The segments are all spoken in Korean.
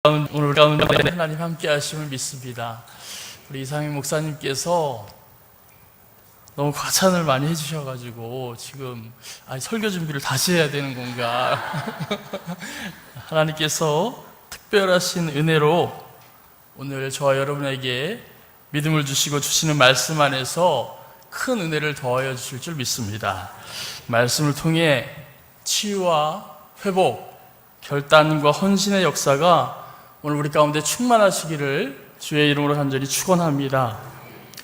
오늘 가운데 하나님 함께 하심을 믿습니다. 우리 이상희 목사님께서 너무 과찬을 많이 해주셔가지고 지금 설교 준비를 다시 해야 되는 건가. 하나님께서 특별하신 은혜로 오늘 저와 여러분에게 믿음을 주시고 주시는 말씀 안에서 큰 은혜를 더하여 주실 줄 믿습니다. 말씀을 통해 치유와 회복, 결단과 헌신의 역사가 오늘 우리 가운데 충만하시기를 주의 이름으로 간절히 축원합니다.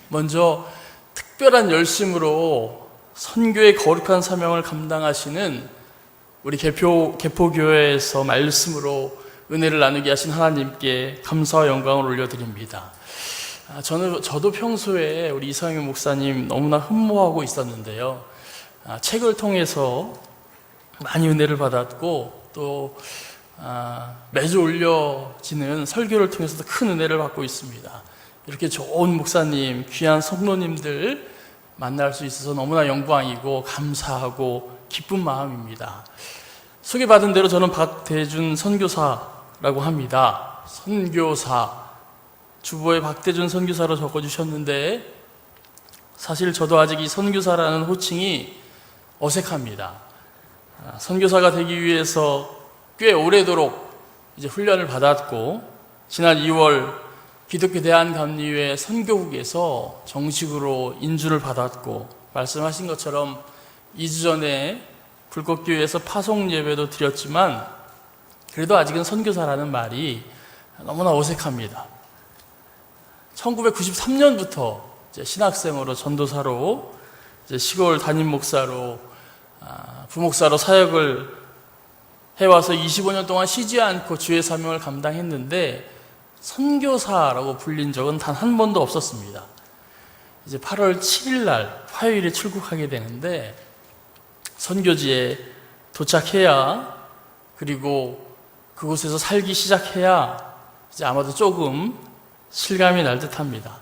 먼저 특별한 열심으로 선교의 거룩한 사명을 감당하시는 우리 개포교회에서 말씀으로 은혜를 나누게 하신 하나님께 감사와 영광을 올려드립니다. 저도 평소에 우리 이상희 목사님 너무나 흠모하고 있었는데요. 책을 통해서 많이 은혜를 받았고 또 매주 올려지는 설교를 통해서도 큰 은혜를 받고 있습니다. 이렇게 좋은 목사님, 귀한 성도님들 만날 수 있어서 너무나 영광이고 감사하고 기쁜 마음입니다. 소개받은 대로 저는 박대준 선교사라고 합니다. 선교사, 주보에 박대준 선교사로 적어주셨는데 사실 저도 아직 이 선교사라는 호칭이 어색합니다. 선교사가 되기 위해서 꽤 오래도록 이제 훈련을 받았고, 지난 2월 기독교 대한감리회 선교국에서 정식으로 인준을 받았고, 말씀하신 것처럼 2주 전에 불꽃교회에서 파송 예배도 드렸지만 그래도 아직은 선교사라는 말이 너무나 어색합니다. 1993년부터 이제 신학생으로 전도사로 이제 시골 담임 목사로 부목사로 사역을 해와서 25년 동안 쉬지 않고 주의 사명을 감당했는데 선교사라고 불린 적은 단 한 번도 없었습니다. 이제 8월 7일 날 화요일에 출국하게 되는데 선교지에 도착해야, 그리고 그곳에서 살기 시작해야 이제 아마도 조금 실감이 날 듯합니다.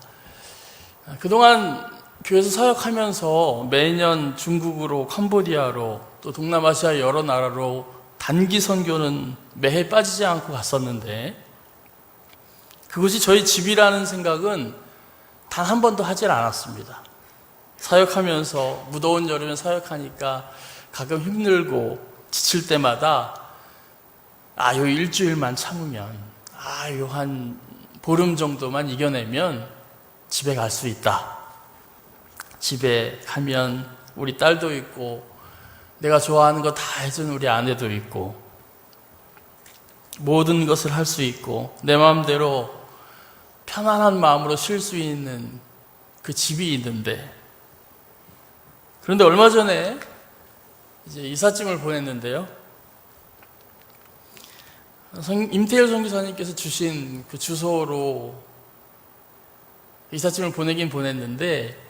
그동안 교회에서 사역하면서 매년 중국으로, 캄보디아로, 또 동남아시아 여러 나라로 단기 선교는 매해 빠지지 않고 갔었는데 그것이 저희 집이라는 생각은 단 한 번도 하질 않았습니다. 사역하면서 무더운 여름에 사역하니까 가끔 힘들고 지칠 때마다 요 일주일만 참으면, 요 한 보름 정도만 이겨내면 집에 갈 수 있다. 집에 가면 우리 딸도 있고 내가 좋아하는 거 다 해준 우리 아내도 있고 모든 것을 할 수 있고 내 마음대로 편안한 마음으로 쉴 수 있는 그 집이 있는데, 그런데 얼마 전에 이제 이삿짐을 보냈는데요. 임태일 선교사님께서 주신 그 주소로 이삿짐을 보내긴 보냈는데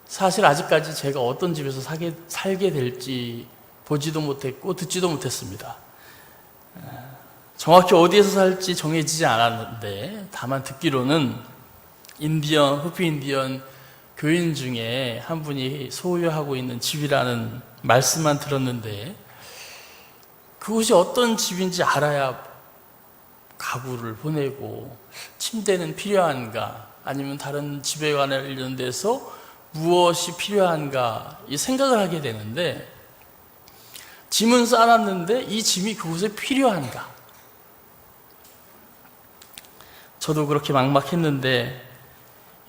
사실 아직까지 제가 어떤 집에서 살게 될지 보지도 못했고 듣지도 못했습니다. 정확히 어디에서 살지 정해지지 않았는데 다만 듣기로는 호피 인디언 교인 중에 한 분이 소유하고 있는 집이라는 말씀만 들었는데 그곳이 어떤 집인지 알아야 가구를 보내고 침대는 필요한가, 아니면 다른 집에 관련돼서 무엇이 필요한가 이 생각을 하게 되는데, 짐은 싸놨는데 이 짐이 그곳에 필요한가? 저도 그렇게 막막했는데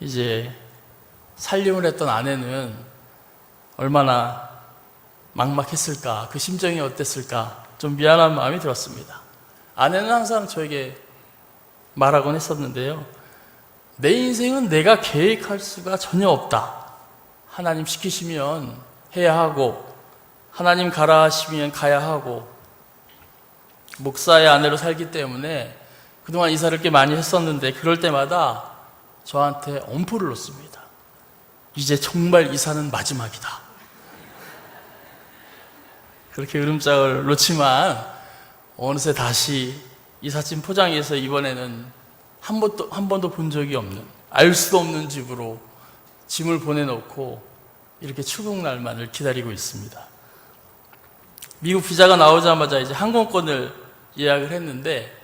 이제 살림을 했던 아내는 얼마나 막막했을까, 그 심정이 어땠을까 좀 미안한 마음이 들었습니다. 아내는 항상 저에게 말하곤 했었는데요. 내 인생은 내가 계획할 수가 전혀 없다. 하나님 시키시면 해야 하고 하나님 가라 하시면 가야 하고, 목사의 아내로 살기 때문에 그동안 이사를 꽤 많이 했었는데 그럴 때마다 저한테 엄포를 놓습니다. 이제 정말 이사는 마지막이다. 그렇게 으름장을 놓지만 어느새 다시 이삿짐 포장해서 이번에는 한 번도 본 적이 없는, 알 수도 없는 집으로 짐을 보내놓고 이렇게 출국 날만을 기다리고 있습니다. 미국 비자가 나오자마자 이제 항공권을 예약을 했는데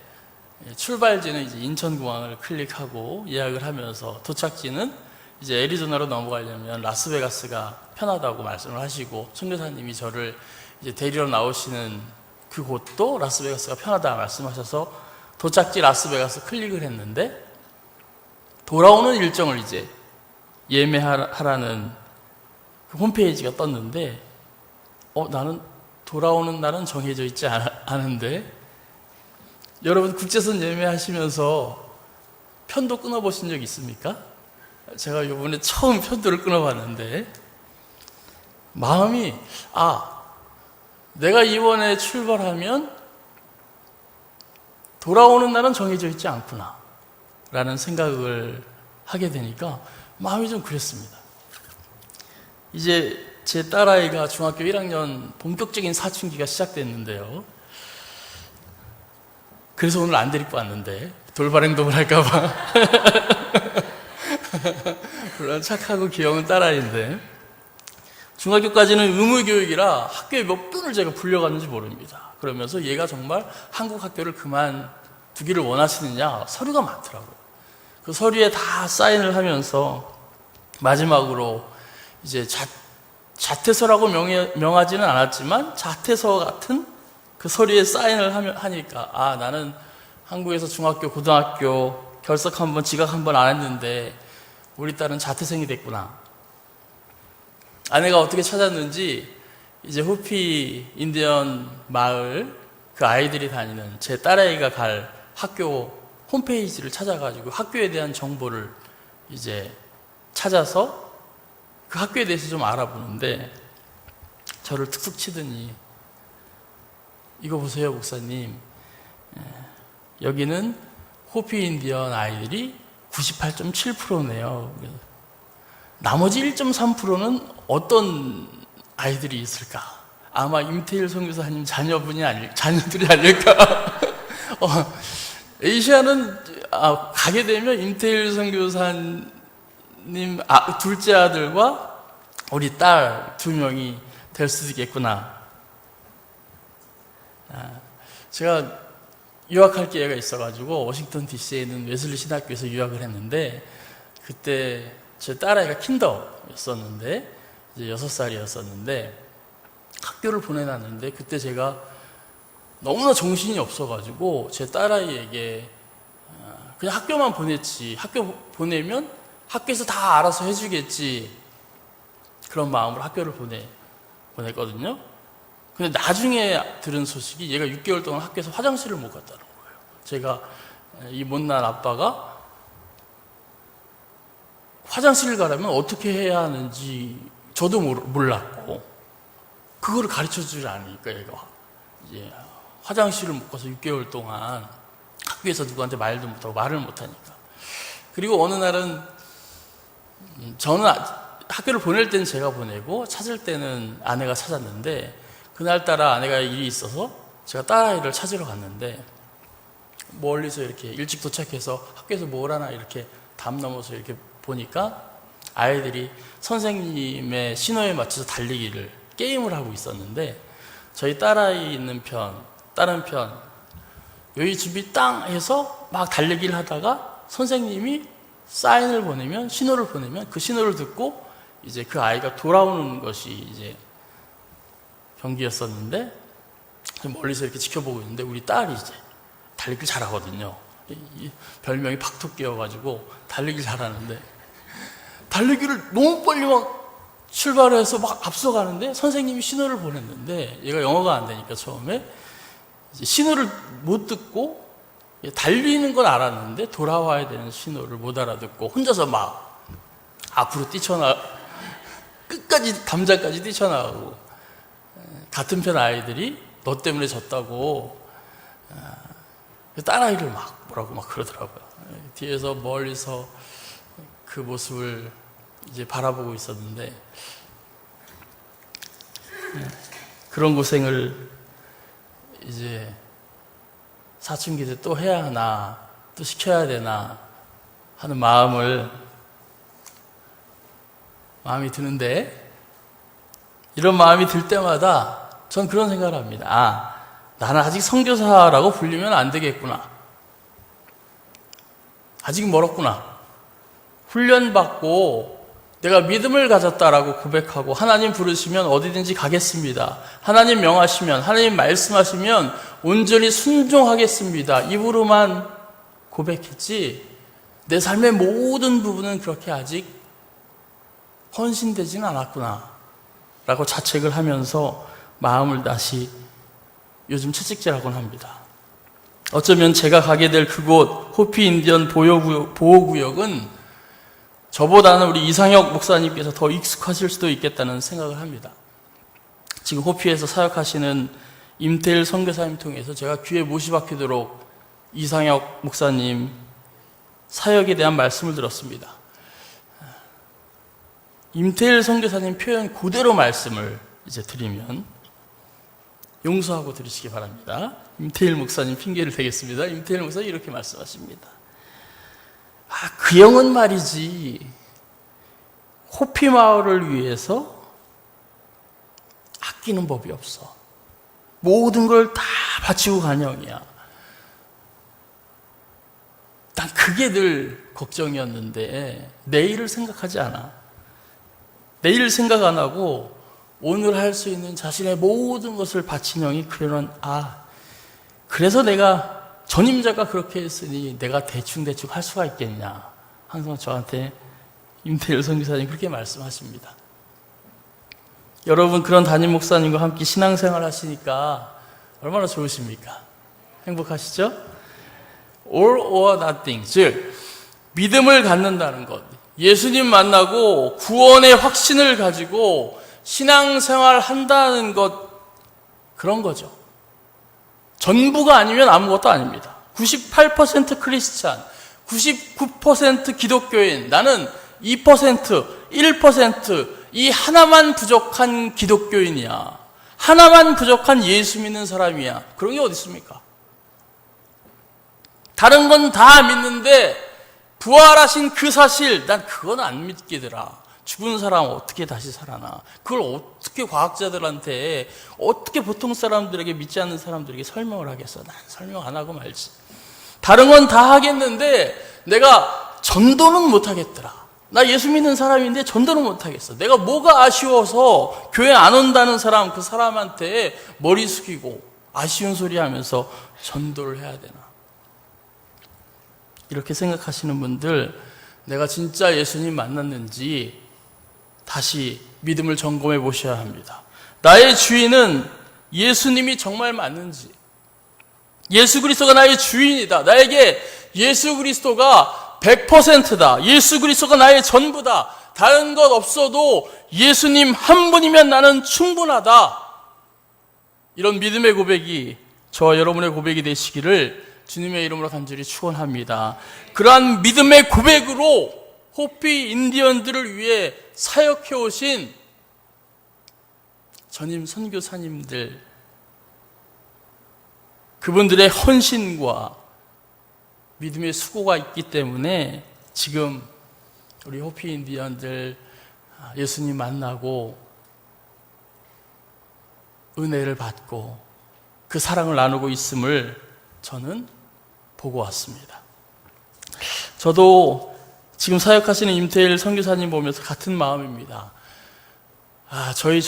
출발지는 이제 인천공항을 클릭하고 예약을 하면서 도착지는 이제 애리조나로 넘어가려면 라스베가스가 편하다고 말씀을 하시고 선교사님이 저를 이제 데리러 나오시는 그곳도 라스베가스가 편하다 말씀하셔서 도착지 라스베가스 클릭을 했는데 돌아오는 일정을 이제 예매하라는 그 홈페이지가 떴는데 나는 돌아오는 날은 정해져 있지 않은데 여러분 국제선 예매하시면서 편도 끊어보신 적 있습니까? 제가 이번에 처음 편도를 끊어봤는데 마음이 내가 이번에 출발하면 돌아오는 날은 정해져 있지 않구나 라는 생각을 하게 되니까 마음이 좀 그랬습니다. 이제 제 딸아이가 중학교 1학년 본격적인 사춘기가 시작됐는데요. 그래서 오늘 안 데리고 왔는데 돌발 행동을 할까봐 물론 착하고 귀여운 딸아이인데 중학교까지는 의무교육이라 학교에 몇 번을 제가 불려갔는지 모릅니다. 그러면서 얘가 정말 한국 학교를 그만두기를 원하시느냐 서류가 많더라고요. 그 서류에 다 사인을 하면서 마지막으로 이제 자퇴서라고 명하지는 않았지만 자퇴서 같은 그 서류에 사인을 하니까 나는 한국에서 중학교, 고등학교 결석 한 번, 지각 한 번 안 했는데 우리 딸은 자퇴생이 됐구나. 아내가 어떻게 찾았는지 이제 호피 인디언 마을 그 아이들이 다니는 제 딸아이가 갈 학교 홈페이지를 찾아가지고 학교에 대한 정보를 이제 찾아서 그 학교에 대해서 좀 알아보는데 저를 툭툭 치더니 이거 보세요 목사님, 여기는 호피 인디언 아이들이 98.7%네요. 나머지 1.3%는 어떤 아이들이 있을까? 아마 임태일 선교사님 자녀들이 아닐까? 에이시아는 가게 되면 임태일 선교사님 둘째 아들과 우리 딸 2명이 될 수도 있겠구나. 제가 유학할 기회가 있어가지고 워싱턴 DC에 있는 웨슬리 신학교에서 유학을 했는데 그때 제 딸아이가 킨더였었는데 이제 6살이었었는데 학교를 보내놨는데 그때 제가 너무나 정신이 없어가지고 제 딸아이에게 그냥 학교만 보냈지, 학교 보내면 학교에서 다 알아서 해주겠지, 그런 마음으로 학교를 보냈거든요. 근데 나중에 들은 소식이 얘가 6개월 동안 학교에서 화장실을 못 갔다는 거예요. 제가 이 못난 아빠가 화장실을 가려면 어떻게 해야 하는지 저도 몰랐고 그거를 가르쳐주지 않으니까 얘가 이제 화장실을 못 가서 6개월 동안 학교에서 누구한테 말도 못하고 말을 못하니까. 그리고 어느 날은 저는 학교를 보낼 때는 제가 보내고 찾을 때는 아내가 찾았는데 그날따라 아내가 일이 있어서 제가 딸아이를 찾으러 갔는데 멀리서 이렇게 일찍 도착해서 학교에서 뭘 하나 이렇게 담 넘어서 이렇게 보니까 아이들이 선생님의 신호에 맞춰서 달리기를 게임을 하고 있었는데 저희 딸아이 있는 편, 다른 편 여기 준비 땅 해서 막 달리기를 하다가 선생님이 사인을 보내면, 신호를 보내면 그 신호를 듣고 이제 그 아이가 돌아오는 것이 이제 경기였었는데 멀리서 이렇게 지켜보고 있는데 우리 딸이 이제 달리기를 잘하거든요. 별명이 박토끼여가지고 달리기를 잘하는데 달리기를 너무 빨리 막 출발해서 막 앞서가는데 선생님이 신호를 보냈는데 얘가 영어가 안 되니까 처음에 이제 신호를 못 듣고 달리는 건 알았는데 돌아와야 되는 신호를 못 알아듣고 혼자서 막 앞으로 끝까지 담장까지 뛰쳐나가고 같은 편 아이들이 너 때문에 졌다고 딸아이를 막 뭐라고 막 그러더라고요. 뒤에서 멀리서 그 모습을 이제 바라보고 있었는데 그런 고생을 이제 사춘기 때 또 해야 하나 또 시켜야 되나 하는 마음이 드는데 이런 마음이 들 때마다 전 그런 생각을 합니다. 나는 아직 선교사라고 불리면 안 되겠구나. 아직 멀었구나. 훈련받고 내가 믿음을 가졌다라고 고백하고 하나님 부르시면 어디든지 가겠습니다. 하나님 명하시면, 하나님 말씀하시면 온전히 순종하겠습니다. 입으로만 고백했지 내 삶의 모든 부분은 그렇게 아직 헌신되지는 않았구나 라고 자책을 하면서 마음을 다시 요즘 채찍질하곤 합니다. 어쩌면 제가 가게 될 그곳 호피 인디언 보호구역은 저보다는 우리 이상혁 목사님께서 더 익숙하실 수도 있겠다는 생각을 합니다. 지금 호피에서 사역하시는 임태일 선교사님 통해서 제가 귀에 못이 박히도록 이상혁 목사님 사역에 대한 말씀을 들었습니다. 임태일 선교사님 표현 그대로 말씀을 이제 드리면 용서하고 들으시기 바랍니다. 임태일 목사님 핑계를 대겠습니다. 임태일 목사님 이렇게 말씀하십니다. 그 영은 말이지 호피 마을을 위해서 아끼는 법이 없어. 모든 걸 다 바치고 간 영이야. 난 그게 늘 걱정이었는데 내일을 생각하지 않아. 내일 생각 안 하고 오늘 할 수 있는 자신의 모든 것을 바친 영이 그런 그래서 내가 전임자가 그렇게 했으니 내가 대충 할 수가 있겠냐. 항상 저한테 임태일 선교사님 그렇게 말씀하십니다. 여러분 그런 담임 목사님과 함께 신앙생활 하시니까 얼마나 좋으십니까? 행복하시죠? All or nothing, 즉 믿음을 갖는다는 것, 예수님 만나고 구원의 확신을 가지고 신앙생활 한다는 것, 그런 거죠. 전부가 아니면 아무것도 아닙니다. 98% 크리스찬, 99% 기독교인, 나는 2%, 1%, 이 하나만 부족한 기독교인이야. 하나만 부족한 예수 믿는 사람이야. 그런 게 어디 있습니까? 다른 건 다 믿는데 부활하신 그 사실, 난 그건 안 믿기더라. 죽은 사람 어떻게 다시 살아나? 그걸 어떻게 과학자들한테, 어떻게 보통 사람들에게, 믿지 않는 사람들에게 설명을 하겠어? 난 설명 안 하고 말지. 다른 건 다 하겠는데 내가 전도는 못 하겠더라. 나 예수 믿는 사람인데 전도는 못 하겠어. 내가 뭐가 아쉬워서 교회 안 온다는 사람, 그 사람한테 머리 숙이고 아쉬운 소리 하면서 전도를 해야 되나? 이렇게 생각하시는 분들, 내가 진짜 예수님 만났는지 다시 믿음을 점검해 보셔야 합니다. 나의 주인은 예수님이 정말 맞는지, 예수 그리스도가 나의 주인이다, 나에게 예수 그리스도가 100%다, 예수 그리스도가 나의 전부다, 다른 것 없어도 예수님 한 분이면 나는 충분하다, 이런 믿음의 고백이 저와 여러분의 고백이 되시기를 주님의 이름으로 간절히 축원합니다. 그러한 믿음의 고백으로 호피 인디언들을 위해 사역해 오신 전임 선교사님들, 그분들의 헌신과 믿음의 수고가 있기 때문에 지금 우리 호피 인디언들 예수님 만나고 은혜를 받고 그 사랑을 나누고 있음을 저는 보고 왔습니다. 저도 지금 사역하시는 임태일 선교사님 보면서 같은 마음입니다. 저희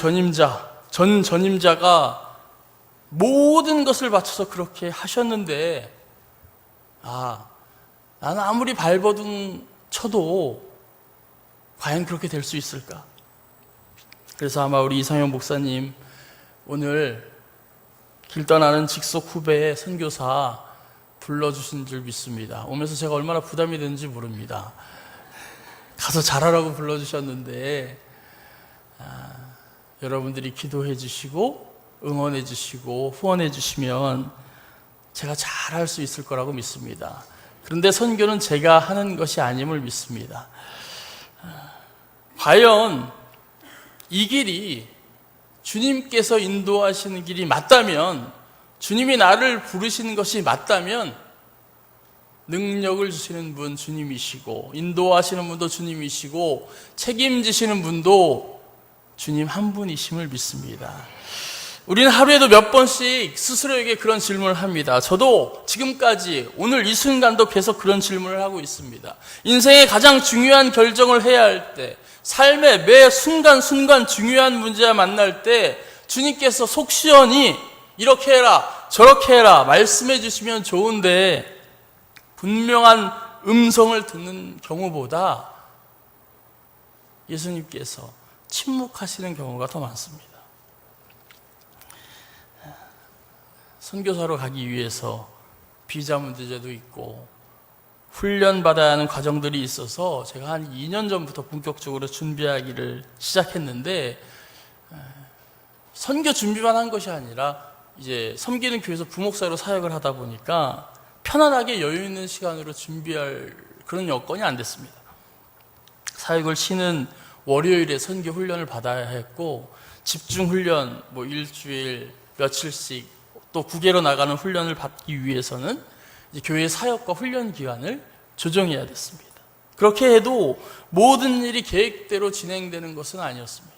전임자가 모든 것을 바쳐서 그렇게 하셨는데, 나는 아무리 발버둥 쳐도 과연 그렇게 될 수 있을까? 그래서 아마 우리 이상현 목사님 오늘 길 떠나는 직속 후배의 선교사 불러주신 줄 믿습니다. 오면서 제가 얼마나 부담이 되는지 모릅니다. 가서 잘하라고 불러주셨는데, 여러분들이 기도해 주시고 응원해 주시고 후원해 주시면 제가 잘할 수 있을 거라고 믿습니다. 그런데 선교는 제가 하는 것이 아님을 믿습니다. 과연 이 길이 주님께서 인도하시는 길이 맞다면, 주님이 나를 부르시는 것이 맞다면, 능력을 주시는 분 주님이시고 인도하시는 분도 주님이시고 책임지시는 분도 주님 한 분이심을 믿습니다. 우리는 하루에도 몇 번씩 스스로에게 그런 질문을 합니다. 저도 지금까지 오늘 이 순간도 계속 그런 질문을 하고 있습니다. 인생의 가장 중요한 결정을 해야 할 때, 삶의 매 순간순간 중요한 문제와 만날 때 주님께서 속 시원히 이렇게 해라 저렇게 해라 말씀해 주시면 좋은데 분명한 음성을 듣는 경우보다 예수님께서 침묵하시는 경우가 더 많습니다. 선교사로 가기 위해서 비자 문제제도 있고 훈련받아야 하는 과정들이 있어서 제가 한 2년 전부터 본격적으로 준비하기를 시작했는데, 선교 준비만 한 것이 아니라 이제 섬기는 교회에서 부목사로 사역을 하다 보니까 편안하게 여유 있는 시간으로 준비할 그런 여건이 안 됐습니다. 사역을 쉬는 월요일에 선교 훈련을 받아야 했고, 집중 훈련 일주일 며칠씩 또 국외로 나가는 훈련을 받기 위해서는 이제 교회 사역과 훈련 기간을 조정해야 됐습니다. 그렇게 해도 모든 일이 계획대로 진행되는 것은 아니었습니다.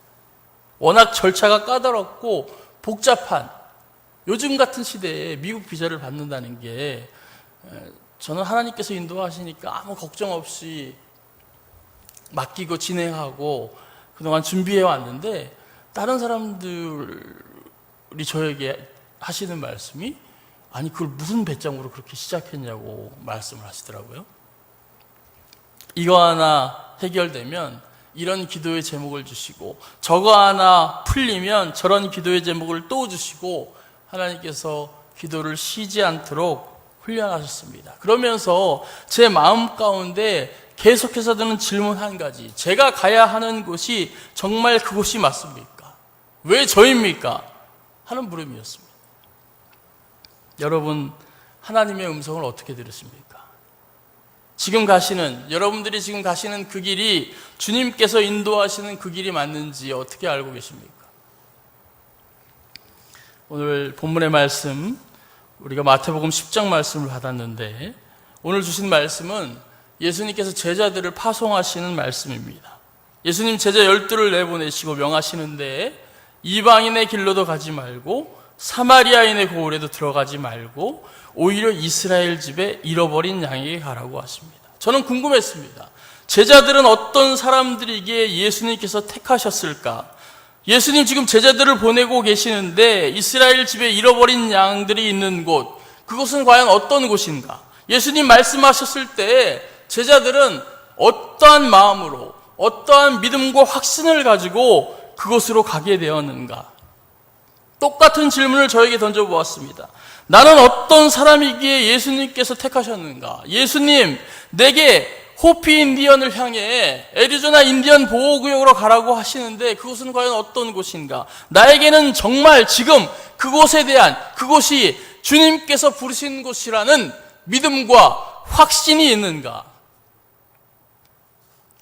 워낙 절차가 까다롭고 복잡한 요즘 같은 시대에 미국 비자를 받는다는 게 저는 하나님께서 인도하시니까 아무 걱정 없이 맡기고 진행하고 그동안 준비해 왔는데, 다른 사람들이 저에게 하시는 말씀이 아니 그걸 무슨 배짱으로 그렇게 시작했냐고 말씀을 하시더라고요. 이거 하나 해결되면 이런 기도의 제목을 주시고, 저거 하나 풀리면 저런 기도의 제목을 또 주시고, 하나님께서 기도를 쉬지 않도록 훈련하셨습니다. 그러면서 제 마음 가운데 계속해서 드는 질문 한 가지, 제가 가야 하는 곳이 정말 그곳이 맞습니까? 왜 저입니까? 하는 물음이었습니다. 여러분, 하나님의 음성을 어떻게 들으십니까? 여러분들이 지금 가시는 그 길이 주님께서 인도하시는 그 길이 맞는지 어떻게 알고 계십니까? 오늘 본문의 말씀, 우리가 마태복음 10장 말씀을 받았는데, 오늘 주신 말씀은 예수님께서 제자들을 파송하시는 말씀입니다. 예수님 제자 12를 내보내시고 명하시는데, 이방인의 길로도 가지 말고 사마리아인의 고을에도 들어가지 말고 오히려 이스라엘 집에 잃어버린 양에게 가라고 하십니다. 저는 궁금했습니다. 제자들은 어떤 사람들이기에 예수님께서 택하셨을까? 예수님 지금 제자들을 보내고 계시는데 이스라엘 집에 잃어버린 양들이 있는 곳, 그곳은 과연 어떤 곳인가? 예수님 말씀하셨을 때 제자들은 어떠한 마음으로, 어떠한 믿음과 확신을 가지고 그곳으로 가게 되었는가? 똑같은 질문을 저에게 던져보았습니다. 나는 어떤 사람이기에 예수님께서 택하셨는가? 예수님, 내게 호피 인디언을 향해 애리조나 인디언 보호구역으로 가라고 하시는데 그곳은 과연 어떤 곳인가? 나에게는 정말 지금 그곳이 주님께서 부르신 곳이라는 믿음과 확신이 있는가?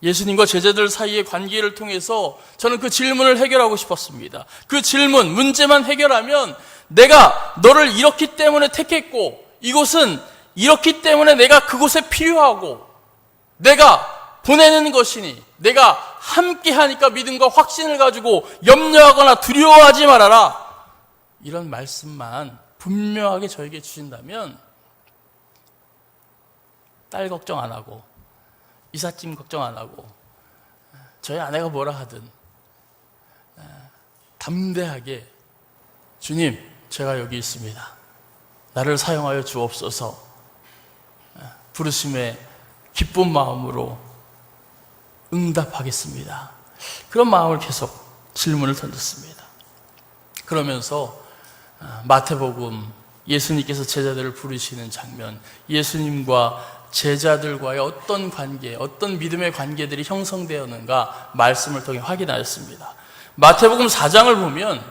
예수님과 제자들 사이의 관계를 통해서 저는 그 질문을 해결하고 싶었습니다. 그 질문, 문제만 해결하면 내가 너를 이렇기 때문에 택했고 이곳은 이렇기 때문에 내가 그곳에 필요하고 내가 보내는 것이니 내가 함께하니까 믿음과 확신을 가지고 염려하거나 두려워하지 말아라, 이런 말씀만 분명하게 저에게 주신다면 딸 걱정 안 하고 이삿짐 걱정 안 하고 저희 아내가 뭐라 하든 담대하게 주님, 제가 여기 있습니다. 나를 사용하여 주옵소서. 부르심에 기쁜 마음으로 응답하겠습니다. 그런 마음을 계속 질문을 던졌습니다. 그러면서 마태복음 예수님께서 제자들을 부르시는 장면, 예수님과 제자들과의 어떤 관계, 어떤 믿음의 관계들이 형성되었는가 말씀을 통해 확인하였습니다. 마태복음 4장을 보면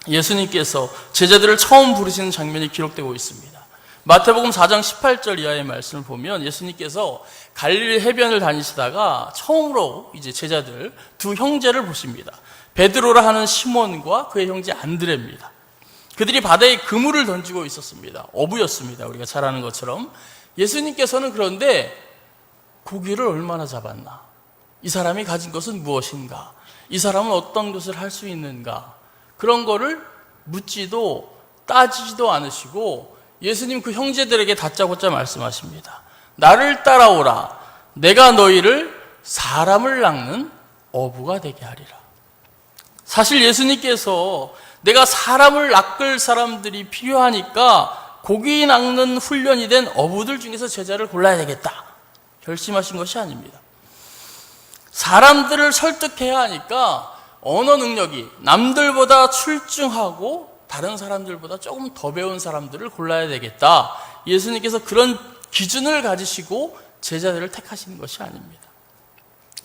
예수님께서 제자들을 처음 부르시는 장면이 기록되고 있습니다. 마태복음 4장 18절 이하의 말씀을 보면 예수님께서 갈릴리 해변을 다니시다가 처음으로 이제 제자들 두 형제를 보십니다. 베드로라 하는 시몬과 그의 형제 안드레입니다. 그들이 바다에 그물을 던지고 있었습니다. 어부였습니다. 우리가 잘 아는 것처럼. 예수님께서는 그런데 고기를 얼마나 잡았나? 이 사람이 가진 것은 무엇인가? 이 사람은 어떤 것을 할 수 있는가? 그런 거를 묻지도 따지지도 않으시고 예수님 그 형제들에게 다짜고짜 말씀하십니다. 나를 따라오라. 내가 너희를 사람을 낚는 어부가 되게 하리라. 사실 예수님께서 내가 사람을 낚을 사람들이 필요하니까 고기 낚는 훈련이 된 어부들 중에서 제자를 골라야 되겠다 결심하신 것이 아닙니다. 사람들을 설득해야 하니까 언어 능력이 남들보다 출중하고 다른 사람들보다 조금 더 배운 사람들을 골라야 되겠다. 예수님께서 그런 기준을 가지시고 제자들을 택하시는 것이 아닙니다.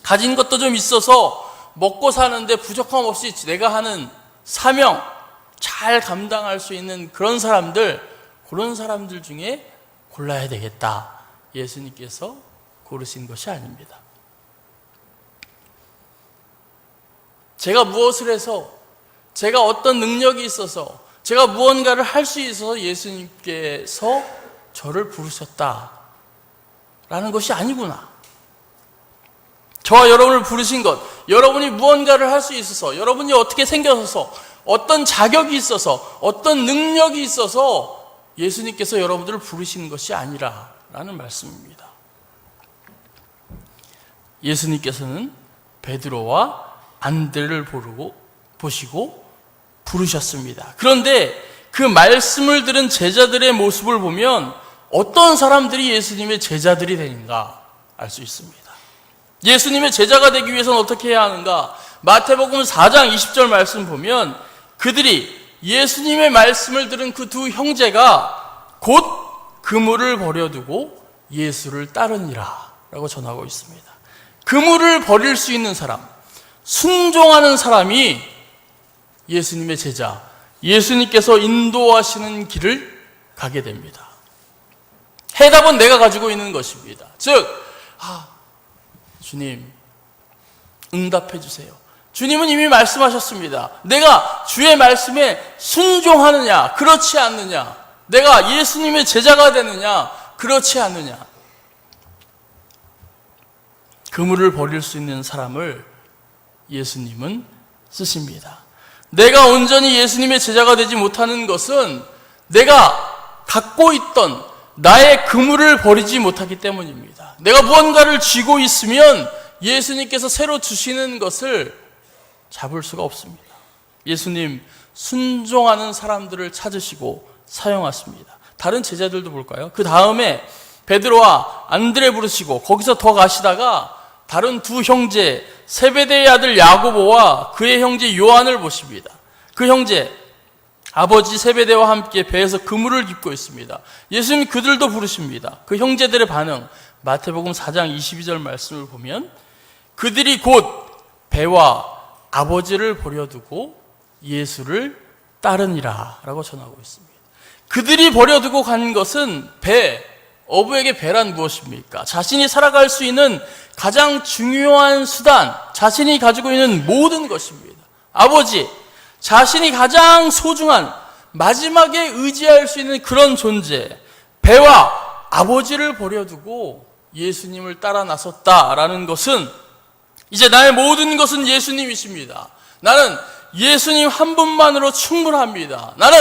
가진 것도 좀 있어서 먹고 사는데 부족함 없이 내가 하는 사명 잘 감당할 수 있는 그런 사람들 중에 골라야 되겠다. 예수님께서 고르신 것이 아닙니다. 제가 무엇을 해서, 제가 어떤 능력이 있어서, 제가 무언가를 할 수 있어서 예수님께서 저를 부르셨다라는 것이 아니구나. 저와 여러분을 부르신 것, 여러분이 무언가를 할 수 있어서, 여러분이 어떻게 생겨서, 어떤 자격이 있어서, 어떤 능력이 있어서 예수님께서 여러분들을 부르시는 것이 아니라라는 말씀입니다. 예수님께서는 베드로와 안드레를 보시고 부르셨습니다. 그런데 그 말씀을 들은 제자들의 모습을 보면 어떤 사람들이 예수님의 제자들이 되는가 알 수 있습니다. 예수님의 제자가 되기 위해서는 어떻게 해야 하는가? 마태복음 4장 20절 말씀 보면 그들이 예수님의 말씀을 들은 그 두 형제가 곧 그물을 버려두고 예수를 따르니라 라고 전하고 있습니다. 그물을 버릴 수 있는 사람, 순종하는 사람이 예수님의 제자, 예수님께서 인도하시는 길을 가게 됩니다. 해답은 내가 가지고 있는 것입니다. 즉, 주님, 응답해 주세요. 주님은 이미 말씀하셨습니다. 내가 주의 말씀에 순종하느냐, 그렇지 않느냐, 내가 예수님의 제자가 되느냐, 그렇지 않느냐. 그물을 버릴 수 있는 사람을 예수님은 쓰십니다. 내가 온전히 예수님의 제자가 되지 못하는 것은 내가 갖고 있던 나의 그물을 버리지 못하기 때문입니다. 내가 무언가를 쥐고 있으면 예수님께서 새로 주시는 것을 잡을 수가 없습니다. 예수님 순종하는 사람들을 찾으시고 사용하십니다. 다른 제자들도 볼까요? 그 다음에 베드로와 안드레 부르시고 거기서 더 가시다가 다른 두 형제 세베대의 아들 야고보와 그의 형제 요한을 보십니다. 그 형제 아버지 세베대와 함께 배에서 그물을 깁고 있습니다. 예수님 그들도 부르십니다. 그 형제들의 반응, 마태복음 4장 22절 말씀을 보면 그들이 곧 배와 아버지를 버려두고 예수를 따르니라 라고 전하고 있습니다. 그들이 버려두고 간 것은 배, 어부에게 배란 무엇입니까? 자신이 살아갈 수 있는 가장 중요한 수단, 자신이 가지고 있는 모든 것입니다. 아버지, 자신이 가장 소중한 마지막에 의지할 수 있는 그런 존재, 배와 아버지를 버려두고 예수님을 따라 나섰다라는 것은 이제 나의 모든 것은 예수님이십니다. 나는 예수님 한 분만으로 충분합니다. 나는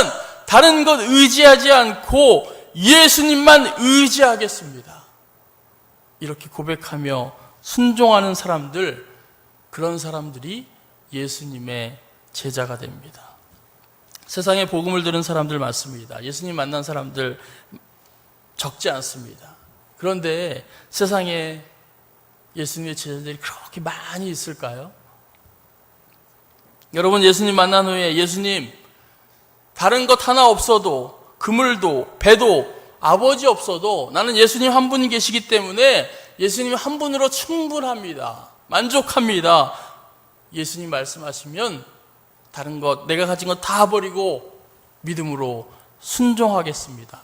다른 것 의지하지 않고 예수님만 의지하겠습니다. 이렇게 고백하며 순종하는 사람들, 그런 사람들이 예수님의 제자가 됩니다. 세상에 복음을 들은 사람들 많습니다. 예수님 만난 사람들 적지 않습니다. 그런데 세상에 예수님의 제자들이 그렇게 많이 있을까요? 여러분, 예수님 만난 후에 예수님 다른 것 하나 없어도, 그물도 배도 아버지 없어도 나는 예수님 한 분 계시기 때문에 예수님 한 분으로 충분합니다. 만족합니다. 예수님 말씀하시면 다른 것, 내가 가진 것 다 버리고 믿음으로 순종하겠습니다.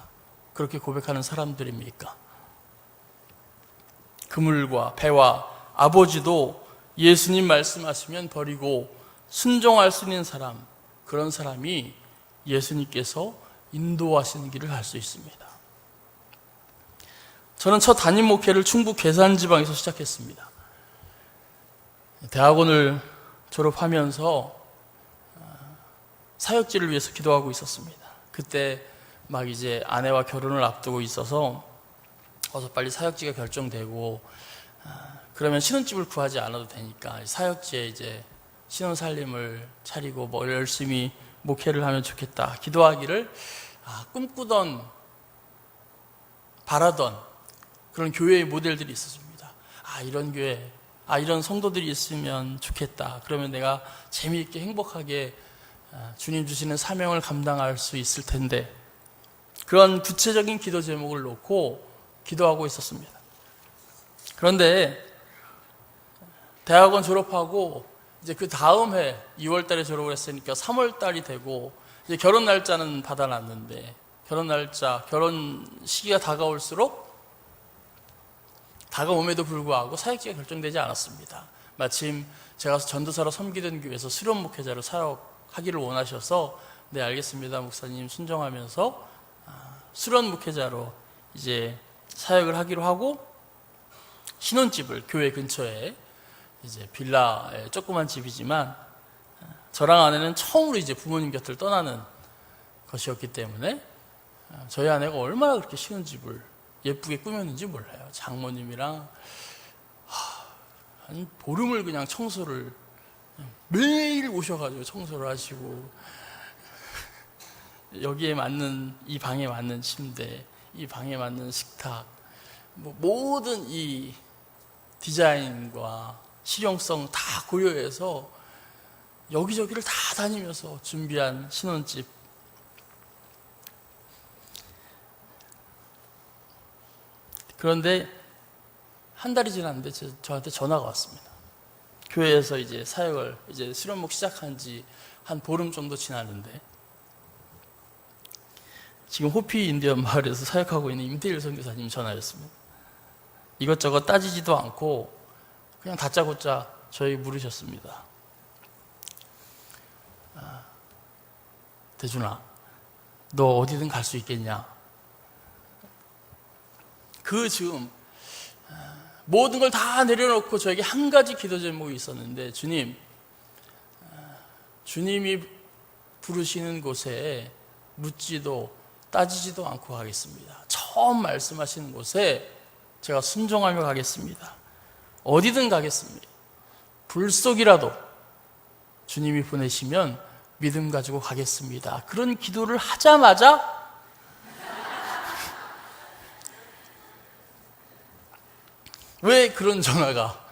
그렇게 고백하는 사람들입니까? 그물과 배와 아버지도 예수님 말씀하시면 버리고 순종할 수 있는 사람, 그런 사람이 예수님께서 인도하시는 길을 갈 수 있습니다. 저는 첫 담임 목회를 충북 괴산지방에서 시작했습니다. 대학원을 졸업하면서 사역지를 위해서 기도하고 있었습니다. 그때 막 이제 아내와 결혼을 앞두고 있어서 어서 빨리 사역지가 결정되고 그러면 신혼집을 구하지 않아도 되니까 사역지에 이제 신혼살림을 차리고 뭐 열심히 목회를 하면 좋겠다 기도하기를 꿈꾸던 바라던 그런 교회의 모델들이 있었습니다. 이런 교회, 이런 성도들이 있으면 좋겠다. 그러면 내가 재미있게 행복하게 주님 주시는 사명을 감당할 수 있을 텐데, 그런 구체적인 기도 제목을 놓고 기도하고 있었습니다. 그런데 대학원 졸업하고 이제 그 다음 해 2월 달에 졸업을 했으니까 3월 달이 되고 이제 결혼 날짜는 받아놨는데, 결혼 시기가 다가옴에도 불구하고 사역지가 결정되지 않았습니다. 마침 제가 전도사로 섬기던 교회에서 수련 목회자로 사역하기를 원하셔서 네 알겠습니다 목사님 순종하면서 수련 목회자로 이제 사역을 하기로 하고, 신혼집을 교회 근처에 이제 빌라의 조그만 집이지만 저랑 아내는 처음으로 이제 부모님 곁을 떠나는 것이었기 때문에 저희 아내가 얼마나 그렇게 신혼집을 예쁘게 꾸몄는지 몰라요. 장모님이랑 한 보름을 그냥 청소를 매일 오셔가지고 청소를 하시고, 여기에 맞는 이 방에 맞는 침대, 이 방에 맞는 식탁, 모든 이 디자인과 실용성 다 고려해서 여기저기를 다 다니면서 준비한 신혼집. 그런데 한 달이 지났는데 저한테 전화가 왔습니다. 교회에서 이제 사역을 이제 수련목 시작한 지 한 보름 정도 지났는데, 지금 호피 인디언 마을에서 사역하고 있는 임태일 선교사님 전화였습니다. 이것저것 따지지도 않고 그냥 다짜고짜 저희 물으셨습니다. 대준아, 너 어디든 갈 수 있겠냐? 그 즈음 모든 걸 다 내려놓고 저에게 한 가지 기도 제목이 있었는데, 주님이 부르시는 곳에 묻지도 따지지도 않고 가겠습니다. 처음 말씀하시는 곳에 제가 순종하며 가겠습니다. 어디든 가겠습니다. 불 속이라도 주님이 보내시면 믿음 가지고 가겠습니다. 그런 기도를 하자마자 왜 그런 전화가?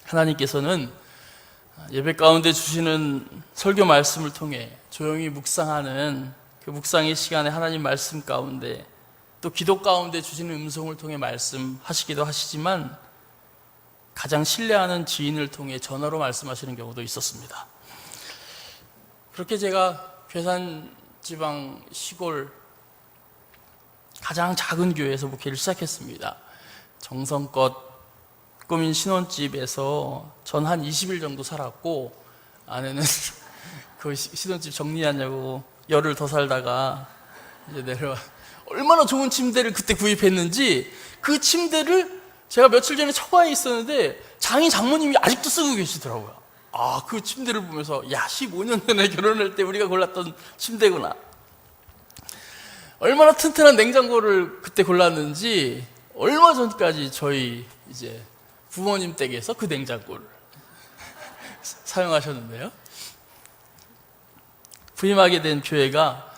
하나님께서는 예배 가운데 주시는 설교 말씀을 통해 조용히 묵상하는 그 묵상의 시간에 하나님 말씀 가운데, 또 기도 가운데 주시는 음성을 통해 말씀하시기도 하시지만 가장 신뢰하는 지인을 통해 전화로 말씀하시는 경우도 있었습니다. 그렇게 제가 괴산 지방 시골 가장 작은 교회에서 목회를 시작했습니다. 정성껏 꾸민 신혼집에서 전 한 20일 정도 살았고, 아내는 그 신혼집 정리하냐고 열흘 더 살다가 이제 내려와. 얼마나 좋은 침대를 그때 구입했는지, 그 침대를 제가 며칠 전에 처가에 있었는데 장모님이 아직도 쓰고 계시더라고요. 그 침대를 보면서 15년 전에 결혼할 때 우리가 골랐던 침대구나. 얼마나 튼튼한 냉장고를 그때 골랐는지, 얼마 전까지 저희 이제 부모님 댁에서 그 냉장고를 사용하셨는데요. 부임하게 된 교회가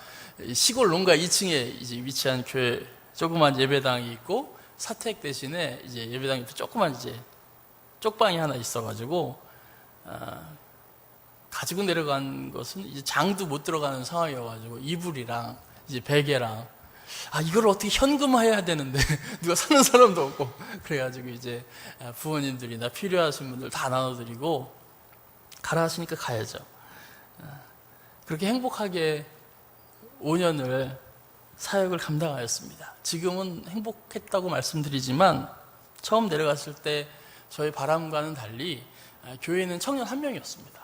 시골 농가 2층에 이제 위치한 교회, 조그만 예배당이 있고, 사택 대신에 이제 예배당이 조그만 이제 쪽방이 하나 있어가지고, 가지고 내려간 것은 이제 장도 못 들어가는 상황이어가지고 이불이랑 이제 베개랑, 이걸 어떻게 현금화해야 되는데 누가 사는 사람도 없고, 그래가지고 이제 부모님들이나 필요하신 분들 다 나눠드리고, 가라 하시니까 가야죠. 그렇게 행복하게 5년을 사역을 감당하였습니다. 지금은 행복했다고 말씀드리지만 처음 내려갔을 때 저희 바람과는 달리 교회에는 청년 한 명이었습니다.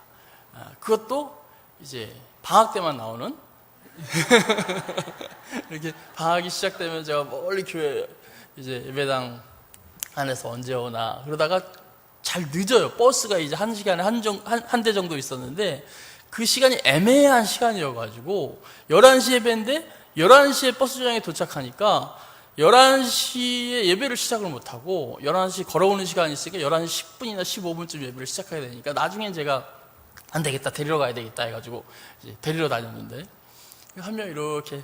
그것도 이제 방학 때만 나오는 이렇게 방학이 시작되면 제가 멀리 교회 이제 예배당 안에서 언제 오나 그러다가 잘 늦어요. 버스가 이제 한 시간에 한 대 정도 있었는데 그 시간이 애매한 시간이어가지고 11시에 뵀는데 11시에 버스정에 도착하니까 11시에 예배를 시작을 못하고 11시 걸어오는 시간이 있으니까 11시 10분이나 15분쯤 예배를 시작해야 되니까 나중엔 제가 안 되겠다, 데리러 가야 되겠다 해가지고 이제 데리러 다녔는데 한 명 이렇게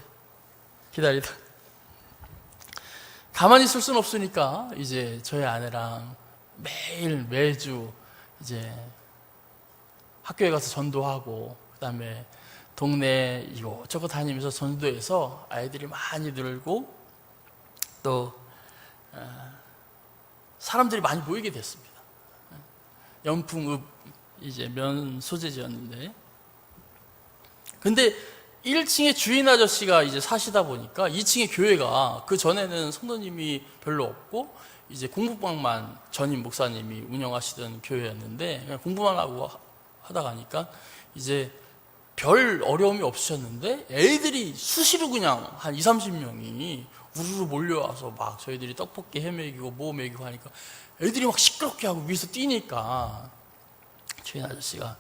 기다리다 가만히 있을 수는 없으니까 이제 저희 아내랑 매주 이제 학교에 가서 전도하고 그다음에 동네 이곳저곳 다니면서 전도해서 아이들이 많이 늘고 또 사람들이 많이 모이게 됐습니다. 연풍읍 이제 면 소재지였는데 근데 1층에 주인 아저씨가 이제 사시다 보니까 2층에 교회가 그 전에는 성도님이 별로 없고 이제 공부방만 전임 목사님이 운영하시던 교회였는데 그냥 공부만 하고 하다 가니까 이제 별 어려움이 없으셨는데 애들이 수시로 그냥 한 30명이 우르르 몰려와서 막 저희들이 떡볶이 해 먹이고 뭐 먹이고 하니까 애들이 막 시끄럽게 하고 위에서 뛰니까 주인 아저씨가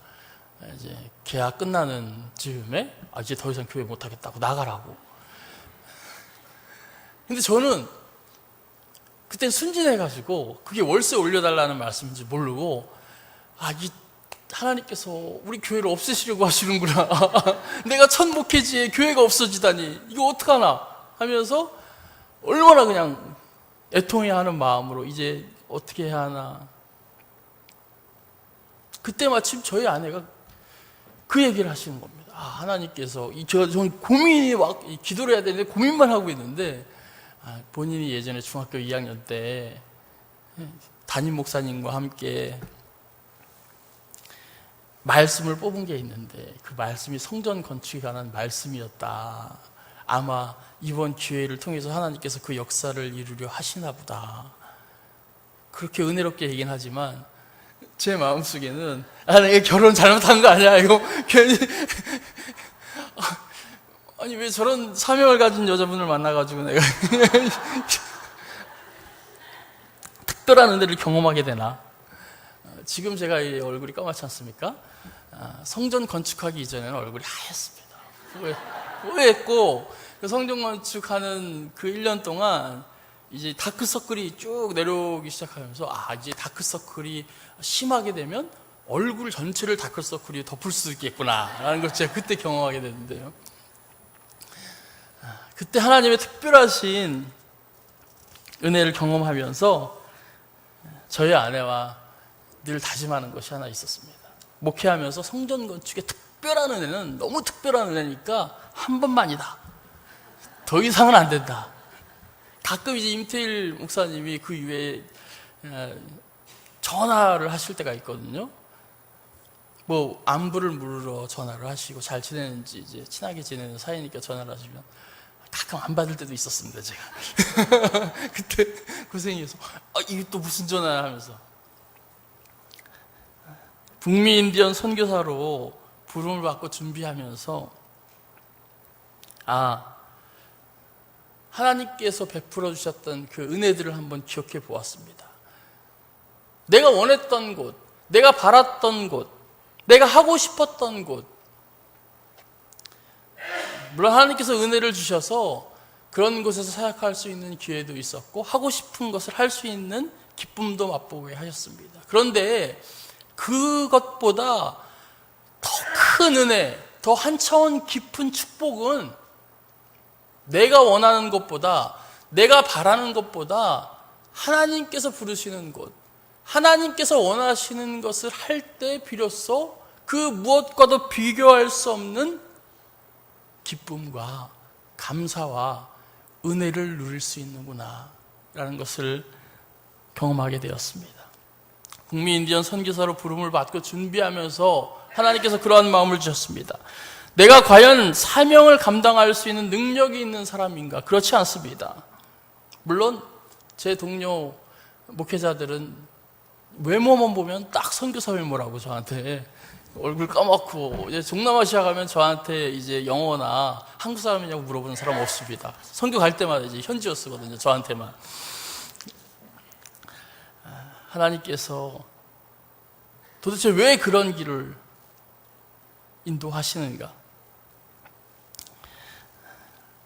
이제 계약 끝나는 즈음에 이제 더 이상 교회 못 하겠다고 나가라고. 근데 저는 그땐 순진해가지고 그게 월세 올려달라는 말씀인지 모르고 이 하나님께서 우리 교회를 없애시려고 하시는구나. 내가 첫 목회지에 교회가 없어지다니 이거 어떡하나 하면서 얼마나 그냥 애통해하는 마음으로 이제 어떻게 해야 하나. 그때 마침 저희 아내가 그 얘기를 하시는 겁니다. 하나님께서 저는 고민이 막 기도를 해야 되는데 고민만 하고 있는데 본인이 예전에 중학교 2학년 때 담임 목사님과 함께 말씀을 뽑은 게 있는데 그 말씀이 성전 건축에 관한 말씀이었다. 아마 이번 기회를 통해서 하나님께서 그 역사를 이루려 하시나 보다. 그렇게 은혜롭게 얘기는 하지만 제 마음속에는 내가 결혼 잘못한 거 아니야 이거 괜히 아니 왜 저런 사명을 가진 여자분을 만나가지고 내가 특별한 은혜를 경험하게 되나. 지금 제가 이 얼굴이 까맣지 않습니까? 성전 건축하기 이전에는 얼굴이 하얗습니다. 후회했고 그 성전 건축하는 그 1년 동안 이제 다크서클이 쭉 내려오기 시작하면서 이제 다크서클이 심하게 되면 얼굴 전체를 다크서클이 덮을 수 있겠구나 라는 걸 제가 그때 경험하게 됐는데요. 그때 하나님의 특별하신 은혜를 경험하면서 저희 아내와 늘 다짐하는 것이 하나 있었습니다. 목회하면서 성전 건축의 특별한 은혜는 너무 특별한 은혜니까 한 번만이다. 더 이상은 안 된다. 가끔 이제 임태일 목사님이 그 이후에 전화를 하실 때가 있거든요. 뭐 안부를 물으러 전화를 하시고 잘 지내는지 이제 친하게 지내는 사이니까 전화를 하시면 가끔 안 받을 때도 있었습니다. 제가 그때 고생해서 이게 또 무슨 전화야 하면서 북미 인디언 선교사로 부름을 받고 준비하면서 하나님께서 베풀어 주셨던 그 은혜들을 한번 기억해 보았습니다. 내가 원했던 곳, 내가 바랐던 곳, 내가 하고 싶었던 곳. 물론 하나님께서 은혜를 주셔서 그런 곳에서 사역할 수 있는 기회도 있었고 하고 싶은 것을 할 수 있는 기쁨도 맛보게 하셨습니다. 그런데 그것보다 더 큰 은혜, 더 한 차원 깊은 축복은 내가 원하는 것보다, 내가 바라는 것보다 하나님께서 부르시는 곳, 하나님께서 원하시는 것을 할 때 비로소 그 무엇과도 비교할 수 없는 기쁨과 감사와 은혜를 누릴 수 있는구나 라는 것을 경험하게 되었습니다. 북미 인디언 선교사로 부름을 받고 준비하면서 하나님께서 그러한 마음을 주셨습니다. 내가 과연 사명을 감당할 수 있는 능력이 있는 사람인가? 그렇지 않습니다. 물론 제 동료 목회자들은 외모만 보면 딱 선교사 외모라고 저한테 얼굴 까맣고 이제 동남아시아 가면 저한테 이제 영어나 한국 사람이냐고 물어보는 사람 없습니다. 선교 갈 때마다 이제 현지어 쓰거든요. 저한테만. 하나님께서 도대체 왜 그런 길을 인도하시는가?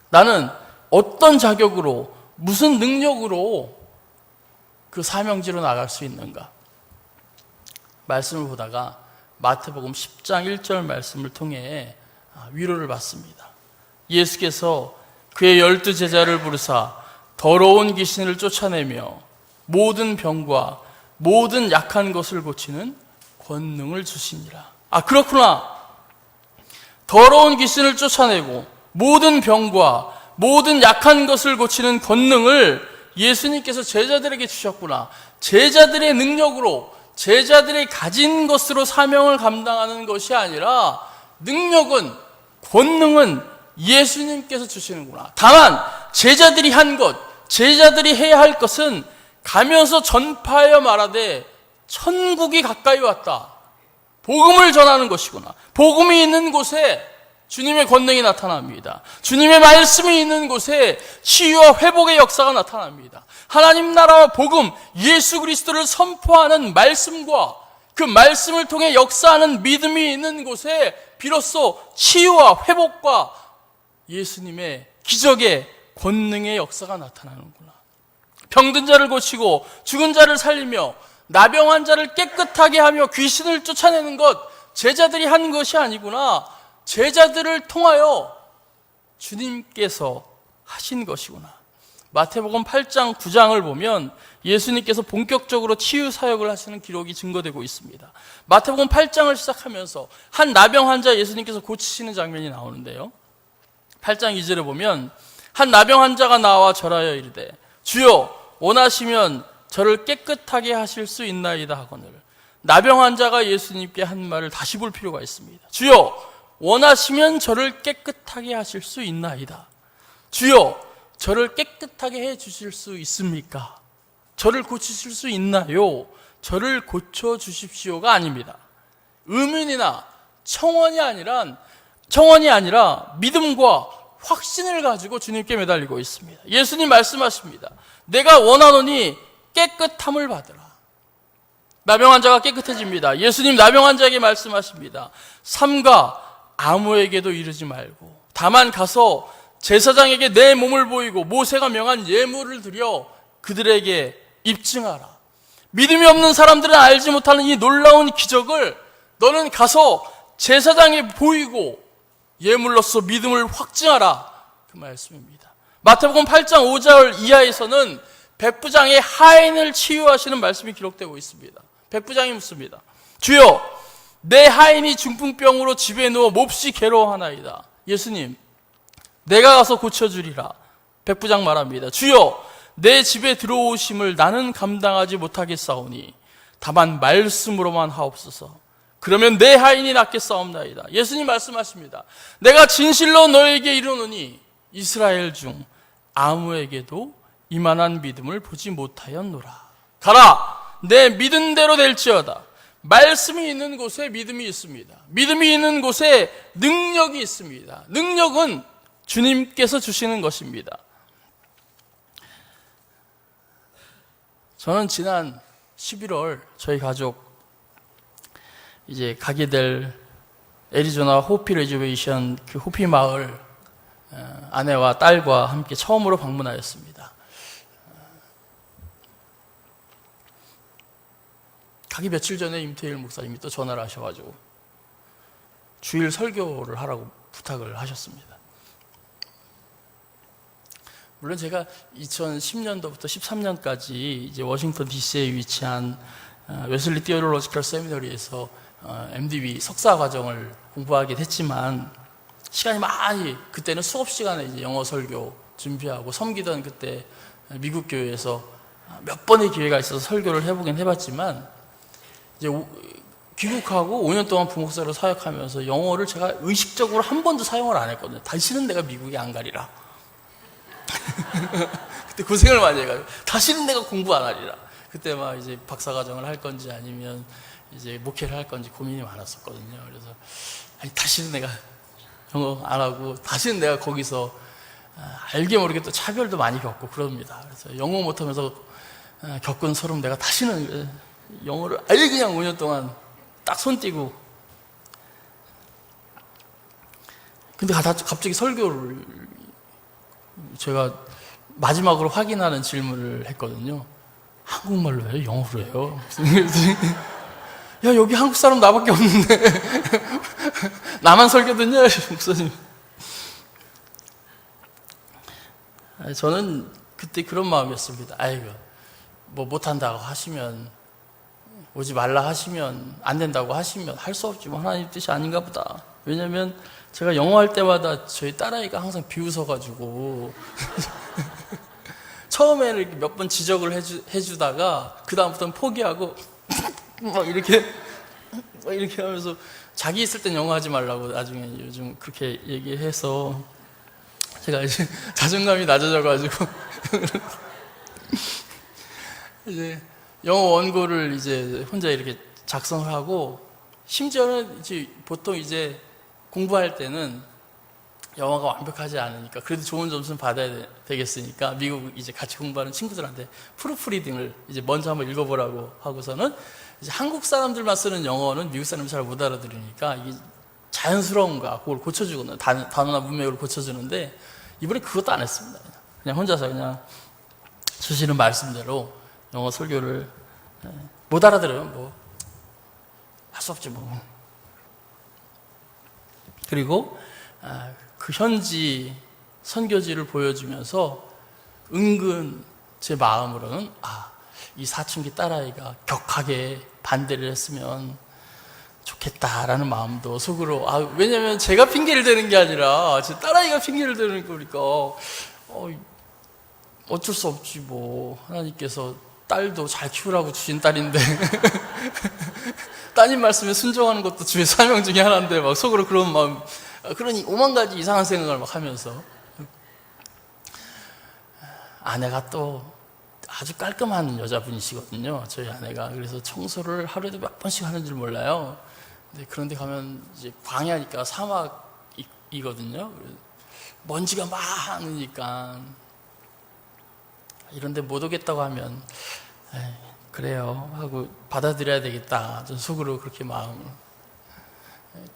나는 어떤 자격으로, 무슨 능력으로 그 사명지로 나갈 수 있는가? 말씀을 보다가 마태복음 10장 1절 말씀을 통해 위로를 받습니다. 예수께서 그의 12 제자를 부르사 더러운 귀신을 쫓아내며 모든 병과 모든 약한 것을 고치는 권능을 주시니라. 그렇구나. 더러운 귀신을 쫓아내고 모든 병과 모든 약한 것을 고치는 권능을 예수님께서 제자들에게 주셨구나. 제자들의 능력으로, 제자들이 가진 것으로 사명을 감당하는 것이 아니라 능력은, 권능은 예수님께서 주시는구나. 다만 제자들이 한 것, 제자들이 해야 할 것은 가면서 전파하여 말하되 천국이 가까이 왔다. 복음을 전하는 것이구나. 복음이 있는 곳에 주님의 권능이 나타납니다. 주님의 말씀이 있는 곳에 치유와 회복의 역사가 나타납니다. 하나님 나라와 복음, 예수 그리스도를 선포하는 말씀과 그 말씀을 통해 역사하는 믿음이 있는 곳에 비로소 치유와 회복과 예수님의 기적의 권능의 역사가 나타나는구나. 병든 자를 고치고 죽은 자를 살리며 나병한 자를 깨끗하게 하며 귀신을 쫓아내는 것, 제자들이 한 것이 아니구나. 제자들을 통하여 주님께서 하신 것이구나. 마태복음 8장 9장을 보면 예수님께서 본격적으로 치유 사역을 하시는 기록이 증거되고 있습니다. 마태복음 8장을 시작하면서 한 나병 환자 예수님께서 고치시는 장면이 나오는데요. 8장 2절에 보면 한 나병 환자가 나와 절하여 이르되 주여 원하시면 저를 깨끗하게 하실 수 있나이다 하거늘. 나병 환자가 예수님께 한 말을 다시 볼 필요가 있습니다. 주여 원하시면 저를 깨끗하게 하실 수 있나이다. 주여 저를 깨끗하게 해 주실 수 있습니까? 저를 고치실 수 있나요? 저를 고쳐 주십시오가 아닙니다. 의문이나 청원이 아니라 믿음과 확신을 가지고 주님께 매달리고 있습니다. 예수님 말씀하십니다. 내가 원하노니 깨끗함을 받으라. 나병 환자가 깨끗해집니다. 예수님 나병 환자에게 말씀하십니다. 삼가 아무에게도 이르지 말고 다만 가서 제사장에게 내 몸을 보이고 모세가 명한 예물을 드려 그들에게 입증하라. 믿음이 없는 사람들은 알지 못하는 이 놀라운 기적을 너는 가서 제사장에 보이고 예물로서 믿음을 확증하라. 그 말씀입니다. 마태복음 8장 5절 이하에서는 백부장의 하인을 치유하시는 말씀이 기록되고 있습니다. 백부장이 묻습니다. 주여 내 하인이 중풍병으로 집에 누워 몹시 괴로워하나이다. 예수님 내가 가서 고쳐주리라. 백부장 말합니다. 주여 내 집에 들어오심을 나는 감당하지 못하겠사오니 다만 말씀으로만 하옵소서. 그러면 내 하인이 낫겠사옵나이다. 예수님 말씀하십니다. 내가 진실로 너에게 이르노니 이스라엘 중 아무에게도 이만한 믿음을 보지 못하였노라. 가라 내 믿은 대로 될지어다. 말씀이 있는 곳에 믿음이 있습니다. 믿음이 있는 곳에 능력이 있습니다. 능력은 주님께서 주시는 것입니다. 저는 지난 11월 저희 가족 이제 가게 될 애리조나 호피 레저베이션 그 호피 마을 아내와 딸과 함께 처음으로 방문하였습니다. 가기 며칠 전에 임태일 목사님이 또 전화를 하셔가지고 주일 설교를 하라고 부탁을 하셨습니다. 물론 제가 2010년도부터 13년까지 이제 워싱턴 DC에 위치한 웨슬리 티올로지컬 세미너리에서 MDB 석사 과정을 공부하게 됐지만 시간이 많이 그때는 수업 시간에 이제 영어 설교 준비하고 섬기던 그때 미국 교회에서 몇 번의 기회가 있어서 설교를 해보긴 해봤지만 이제 귀국하고 5년 동안 부목사로 사역하면서 영어를 제가 의식적으로 한 번도 사용을 안 했거든요. 다시는 내가 미국에 안 가리라. 그때 고생을 많이 해가지고 다시는 내가 공부 안 하리라. 그때 막 이제 박사과정을 할 건지 아니면 이제 목회를 할 건지 고민이 많았었거든요. 그래서 아니 다시는 내가 영어 안 하고 다시는 내가 거기서 알게 모르게 또 차별도 많이 겪고 그럽니다. 그래서 영어 못하면서 겪은 서름 내가 다시는 영어를 아예 그냥 5년 동안 딱 손 띄고. 근데 갑자기 설교를 제가 마지막으로 확인하는 질문을 했거든요. 한국말로 해요? 영어로 해요? 야, 여기 한국 사람 나밖에 없는데 나만 설교 듣냐? 목사님. 저는 그때 그런 마음이었습니다. 아이고, 뭐 못한다고 하시면, 오지 말라 하시면, 안 된다고 하시면 할 수 없지, 뭐 하나님 뜻이 아닌가 보다. 왜냐면 제가 영어 할 때마다 저희 딸아이가 항상 비웃어가지고 처음에는 이렇게 몇 번 지적을 해주다가 그 다음부터는 포기하고 막 이렇게 하면서 자기 있을 땐 영어 하지 말라고 나중에 요즘 그렇게 얘기해서 제가 이제 자존감이 낮아져가지고 이제 영어 원고를 이제 혼자 이렇게 작성을 하고, 심지어는 이제 보통 이제 공부할 때는 영어가 완벽하지 않으니까 그래도 좋은 점수는 받아야 되겠으니까 미국 이제 같이 공부하는 친구들한테 프루프리딩을 이제 먼저 한번 읽어보라고 하고서는, 이제 한국 사람들만 쓰는 영어는 미국 사람이 잘 못 알아들으니까 이게 자연스러운가 그걸 고쳐주거든요. 단어나 문맥을 고쳐주는데 이번에 그것도 안 했습니다. 그냥 혼자서 그냥 주시는 말씀대로 영어 설교를, 못 알아들으면 뭐 할 수 없지 뭐. 그리고 그 현지 선교지를 보여주면서 은근 제 마음으로는 이 사춘기 딸아이가 격하게 반대를 했으면 좋겠다라는 마음도 속으로, 왜냐면 제가 핑계를 대는 게 아니라 제 딸아이가 핑계를 대는 거니까 어쩔 수 없지 뭐. 하나님께서 딸도 잘 키우라고 주신 딸인데 따님 말씀에 순종하는 것도 주의 사명 중에 하나인데 막 속으로 그런 마음, 그러니 오만 가지 이상한 생각을 막 하면서, 아내가 또 아주 깔끔한 여자분이시거든요, 저희 아내가. 그래서 청소를 하루에도 몇 번씩 하는 줄 몰라요. 근데 그런데 가면 이제 광야니까 사막이거든요. 먼지가 많으니까 이런데 못 오겠다고 하면 그래요 하고 받아들여야 되겠다, 전 속으로 그렇게 마음을.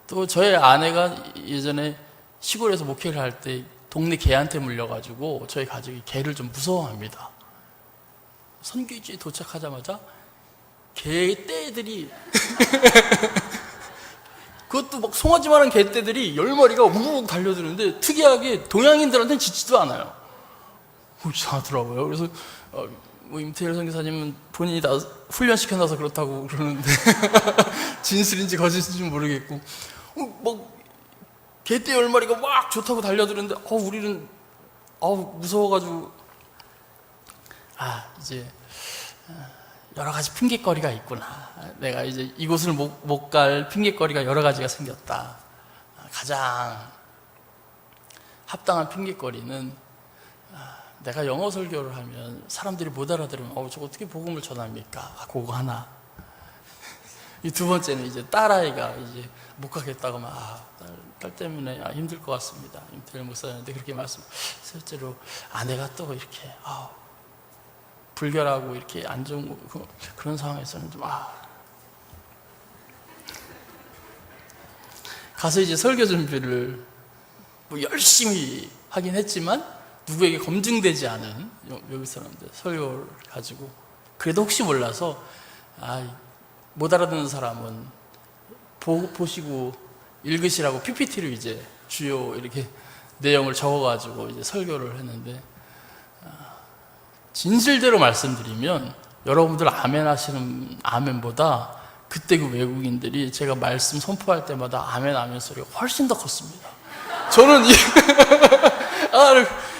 또 저희 아내가 예전에 시골에서 목회를 할 때 동네 개한테 물려가지고 저희 가족이 개를 좀 무서워합니다. 선교지에 도착하자마자 개떼들이 그것도 막 송아지만한 개떼들이 10마리가 우르르 달려드는데 특이하게 동양인들한테는 짖지도 않아요. 이상하더라고요. 그래서 임태일 선교사님은 본인이 다 훈련시켜놔서 그렇다고 그러는데 진실인지 거짓인지 모르겠고, 막 개떼 10마리가 막 좋다고 달려드는데 우리는 무서워가지고 이제 여러 가지 핑계거리가 있구나. 내가 이제 이곳을 못 갈 핑계거리가 여러 가지가 생겼다. 가장 합당한 핑계거리는, 내가 영어 설교를 하면 사람들이 못 알아들으면 저 어떻게 복음을 전합니까? 그거 하나. 이 두 번째는 이제 딸아이가 이제 못 가겠다고 하면 딸 때문에 힘들 것 같습니다. 임태일 목사님한테 그렇게 말씀. 실제로 아내가 또 이렇게 불결하고 이렇게 안 좋은 그런 상황에서는 좀 가서 이제 설교 준비를 뭐 열심히 하긴 했지만 누구에게 검증되지 않은 여기 사람들 설교를 가지고, 그래도 혹시 몰라서 못 알아듣는 사람은 보시고 읽으시라고 PPT를 이제 주요 이렇게 내용을 적어가지고 이제 설교를 했는데, 진실대로 말씀드리면 여러분들 아멘 하시는 아멘보다 그때 그 외국인들이 제가 말씀 선포할 때마다 아멘 아멘 소리가 훨씬 더 컸습니다. 저는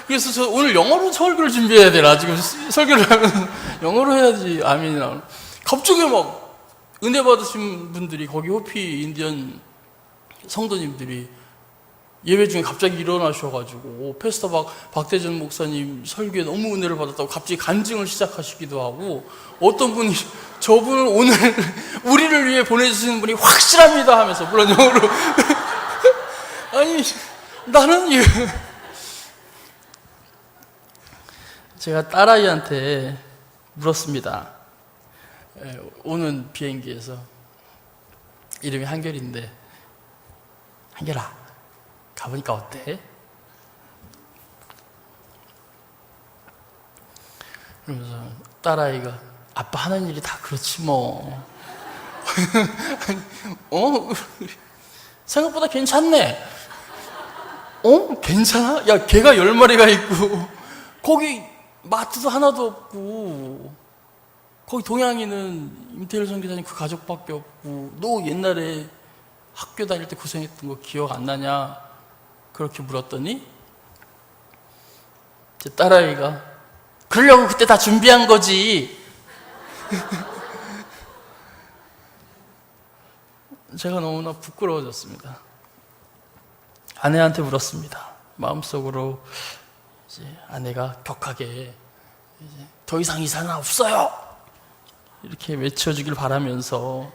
그래서 저 오늘 영어로 설교를 준비해야 되나, 지금 설교를 하면 영어로 해야지 아멘이 나오는. 갑자기 막 은혜 받으신 분들이, 거기 호피 인디언 성도님들이 예배 중에 갑자기 일어나셔가지고 패스터 박대전 목사님 설교에 너무 은혜를 받았다고 갑자기 간증을 시작하시기도 하고, 어떤 분이 저분을 오늘 우리를 위해 보내주시는 분이 확실합니다 하면서, 물론 영어로 아니 나는 제가 딸아이한테 물었습니다. 오는 비행기에서 이름이 한결인데, 한결아, 가보니까 어때? 그러면서 딸아이가, 아빠 하는 일이 다 그렇지 뭐. 생각보다 괜찮네. 괜찮아? 야, 개가 10마리가 있고 거기 마트도 하나도 없고 거기 동양인은 임태일 선교사님 그 가족밖에 없고, 너 옛날에 학교 다닐 때 고생했던 거 기억 안 나냐? 그렇게 물었더니 제 딸아이가, 그러려고 그때 다 준비한 거지. 제가 너무나 부끄러워졌습니다. 아내한테 물었습니다. 마음속으로 이제 아내가 격하게 이제 더 이상 이사는 없어요, 이렇게 외쳐주길 바라면서,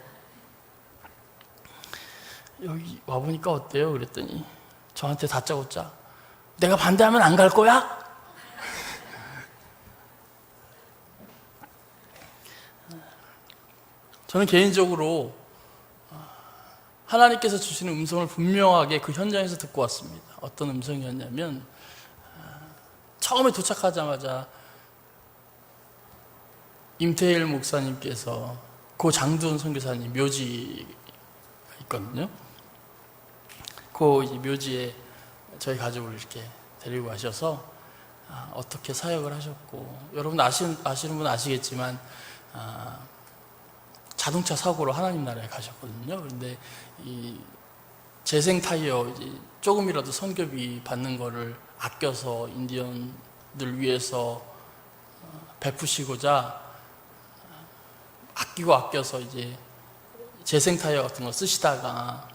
여기 와보니까 어때요? 그랬더니 저한테 다짜고짜, 내가 반대하면 안 갈 거야? 저는 개인적으로 하나님께서 주시는 음성을 분명하게 그 현장에서 듣고 왔습니다. 어떤 음성이었냐면, 처음에 도착하자마자 임태일 목사님께서 고 장두원 선교사님 묘지가 있거든요. 그 이제 묘지에 저희 가족을 이렇게 데리고 가셔서 어떻게 사역을 하셨고, 여러분 아시는 분 아시겠지만 자동차 사고로 하나님 나라에 가셨거든요. 그런데 이 재생 타이어 이제 조금이라도 선교비 받는 거를 아껴서 인디언들 위해서 베푸시고자 아껴서 이제 재생 타이어 같은 거 쓰시다가,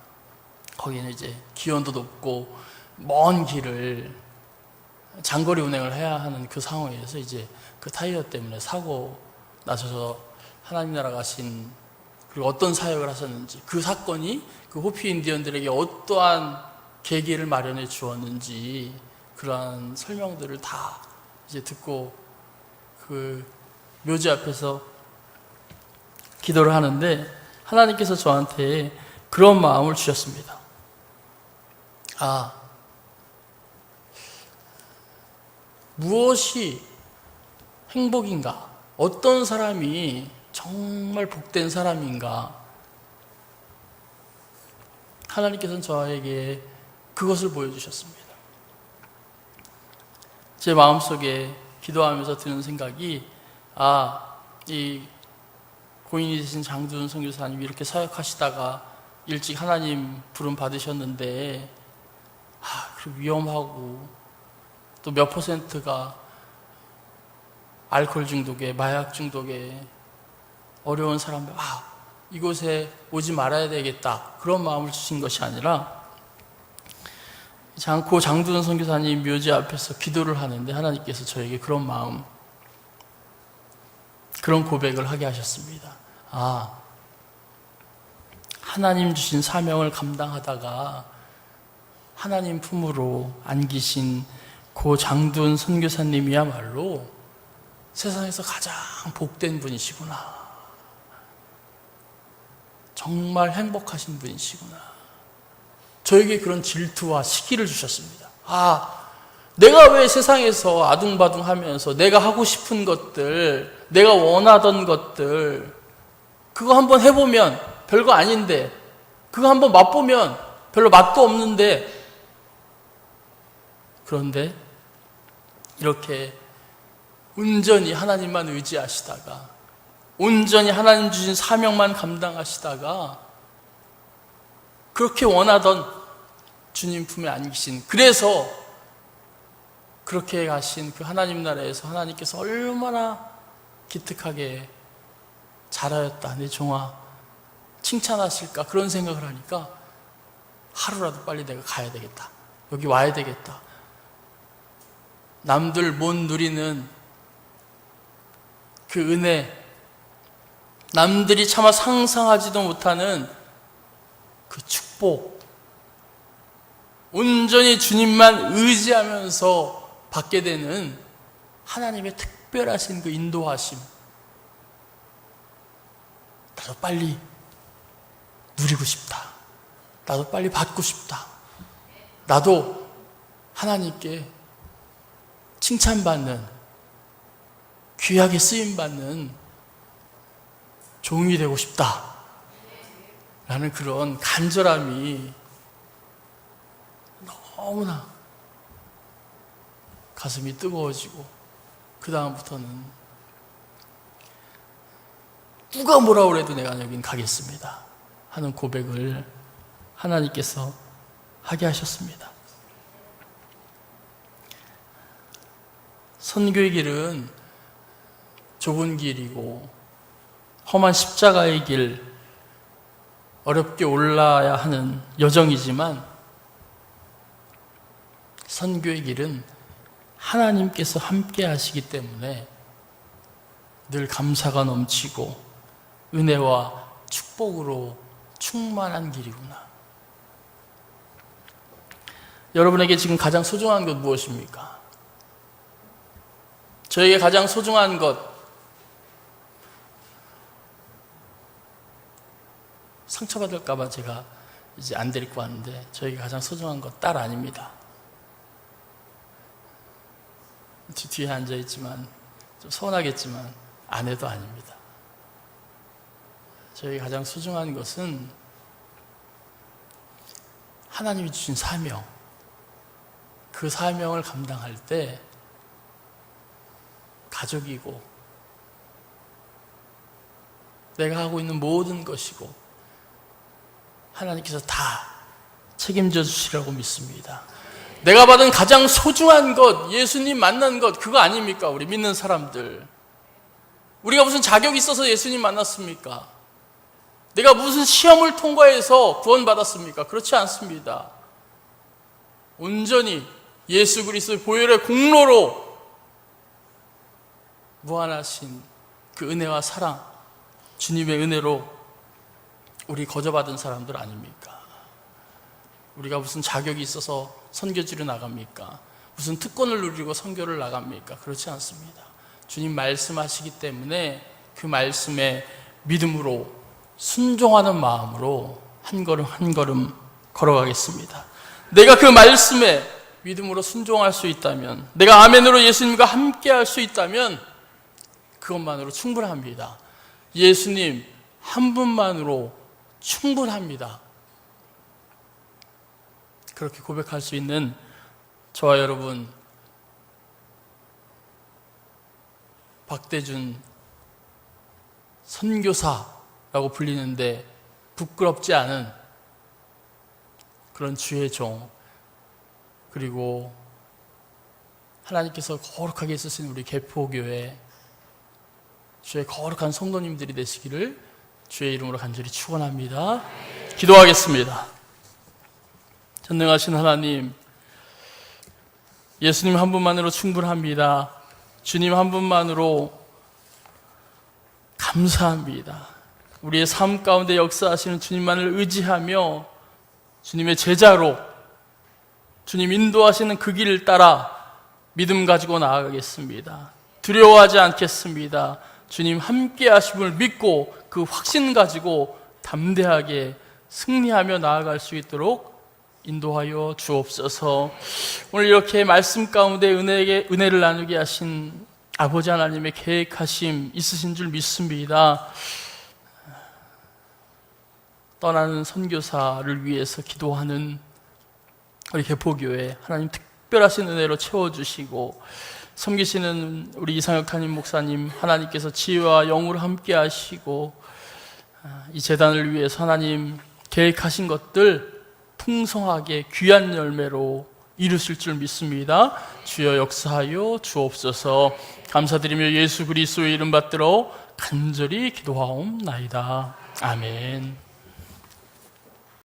거기는 이제 기온도 높고 먼 길을 장거리 운행을 해야 하는 그 상황에서 이제 그 타이어 때문에 사고 나셔서 하나님 나라 가신, 그리고 어떤 사역을 하셨는지, 그 사건이 그 호피 인디언들에게 어떠한 계기를 마련해 주었는지, 그러한 설명들을 다 이제 듣고 그 묘지 앞에서 기도를 하는데, 하나님께서 저한테 그런 마음을 주셨습니다. 무엇이 행복인가? 어떤 사람이 정말 복된 사람인가? 하나님께서는 저에게 그것을 보여주셨습니다. 제 마음속에 기도하면서 드는 생각이, 이 고인이 되신 장두원 선교사님이 이렇게 사역하시다가 일찍 하나님 부름 받으셨는데, 그 위험하고 또 몇 퍼센트가 알코올 중독에, 마약 중독에 어려운 사람들, 이곳에 오지 말아야 되겠다, 그런 마음을 주신 것이 아니라, 고 장두원 선교사님 묘지 앞에서 기도를 하는데 하나님께서 저에게 그런 마음, 그런 고백을 하게 하셨습니다. 하나님 주신 사명을 감당하다가 하나님 품으로 안기신 고 장두원 선교사님이야말로 세상에서 가장 복된 분이시구나, 정말 행복하신 분이시구나. 저에게 그런 질투와 시기를 주셨습니다. 내가 왜 세상에서 아둥바둥하면서 내가 하고 싶은 것들, 내가 원하던 것들, 그거 한번 해보면 별거 아닌데, 그거 한번 맛보면 별로 맛도 없는데, 그런데 이렇게 온전히 하나님만 의지하시다가, 온전히 하나님 주신 사명만 감당하시다가, 그렇게 원하던 주님 품에 안기신, 그래서 그렇게 가신 그 하나님 나라에서 하나님께서 얼마나 기특하게 잘하였다, 내 종아, 칭찬하실까, 그런 생각을 하니까 하루라도 빨리 내가 가야 되겠다, 여기 와야 되겠다. 남들 못 누리는 그 은혜, 남들이 차마 상상하지도 못하는 그 축복, 온전히 주님만 의지하면서 받게 되는 하나님의 특별하신 그 인도하심, 나도 빨리 누리고 싶다. 나도 빨리 받고 싶다. 나도 하나님께 칭찬받는, 귀하게 쓰임받는 종이 되고 싶다. 라는 그런 간절함이 너무나 가슴이 뜨거워지고, 그 다음부터는 누가 뭐라 그래도 내가 여긴 가겠습니다 하는 고백을 하나님께서 하게 하셨습니다. 선교의 길은 좁은 길이고 험한 십자가의 길, 어렵게 올라야 하는 여정이지만, 선교의 길은 하나님께서 함께 하시기 때문에 늘 감사가 넘치고 은혜와 축복으로 충만한 길이구나. 여러분에게 지금 가장 소중한 것 무엇입니까? 저에게 가장 소중한 것, 상처받을까봐 제가 이제 안 데리고 왔는데, 저에게 가장 소중한 것 딸 아닙니다. 뒤에 앉아있지만 좀 서운하겠지만 아내도 아닙니다. 저에게 가장 소중한 것은 하나님이 주신 사명, 그 사명을 감당할 때 가족이고 내가 하고 있는 모든 것이고 하나님께서 다 책임져 주시라고 믿습니다. 내가 받은 가장 소중한 것, 예수님 만난 것, 그거 아닙니까? 우리 믿는 사람들. 우리가 무슨 자격이 있어서 예수님 만났습니까? 내가 무슨 시험을 통과해서 구원받았습니까? 그렇지 않습니다. 온전히 예수 그리스도의 보혈의 공로로 무한하신 그 은혜와 사랑, 주님의 은혜로 우리 거저받은 사람들 아닙니까? 우리가 무슨 자격이 있어서 선교지로 나갑니까? 무슨 특권을 누리고 선교를 나갑니까? 그렇지 않습니다. 주님 말씀하시기 때문에 그 말씀에 믿음으로 순종하는 마음으로 한 걸음 한 걸음 걸어가겠습니다. 내가 그 말씀에 믿음으로 순종할 수 있다면, 내가 아멘으로 예수님과 함께 할 수 있다면 그것만으로 충분합니다. 예수님 한 분만으로 충분합니다. 그렇게 고백할 수 있는 저와 여러분, 박대준 선교사라고 불리는데 부끄럽지 않은 그런 주의 종, 그리고 하나님께서 거룩하게 쓰신 우리 개포교회 주의 거룩한 성도님들이 되시기를 주의 이름으로 간절히 축원합니다. 기도하겠습니다. 전능하신 하나님, 예수님 한 분만으로 충분합니다. 주님 한 분만으로 감사합니다. 우리의 삶 가운데 역사하시는 주님만을 의지하며 주님의 제자로 주님 인도하시는 그 길을 따라 믿음 가지고 나아가겠습니다. 두려워하지 않겠습니다. 주님 함께 하심을 믿고 그 확신 가지고 담대하게 승리하며 나아갈 수 있도록 인도하여 주옵소서. 오늘 이렇게 말씀 가운데 은혜를 나누게 하신 아버지 하나님의 계획하심 있으신 줄 믿습니다. 떠나는 선교사를 위해서 기도하는 우리 개포교회 하나님 특별하신 은혜로 채워주시고, 섬기시는 우리 이상혁 담임 목사님 하나님께서 지혜와 영으로 함께 하시고, 이 재단을 위해서 하나님 계획하신 것들 풍성하게 귀한 열매로 이루실 줄 믿습니다. 주여 역사하여 주옵소서. 감사드리며 예수 그리스도의 이름 받들어 간절히 기도하옵나이다. 아멘.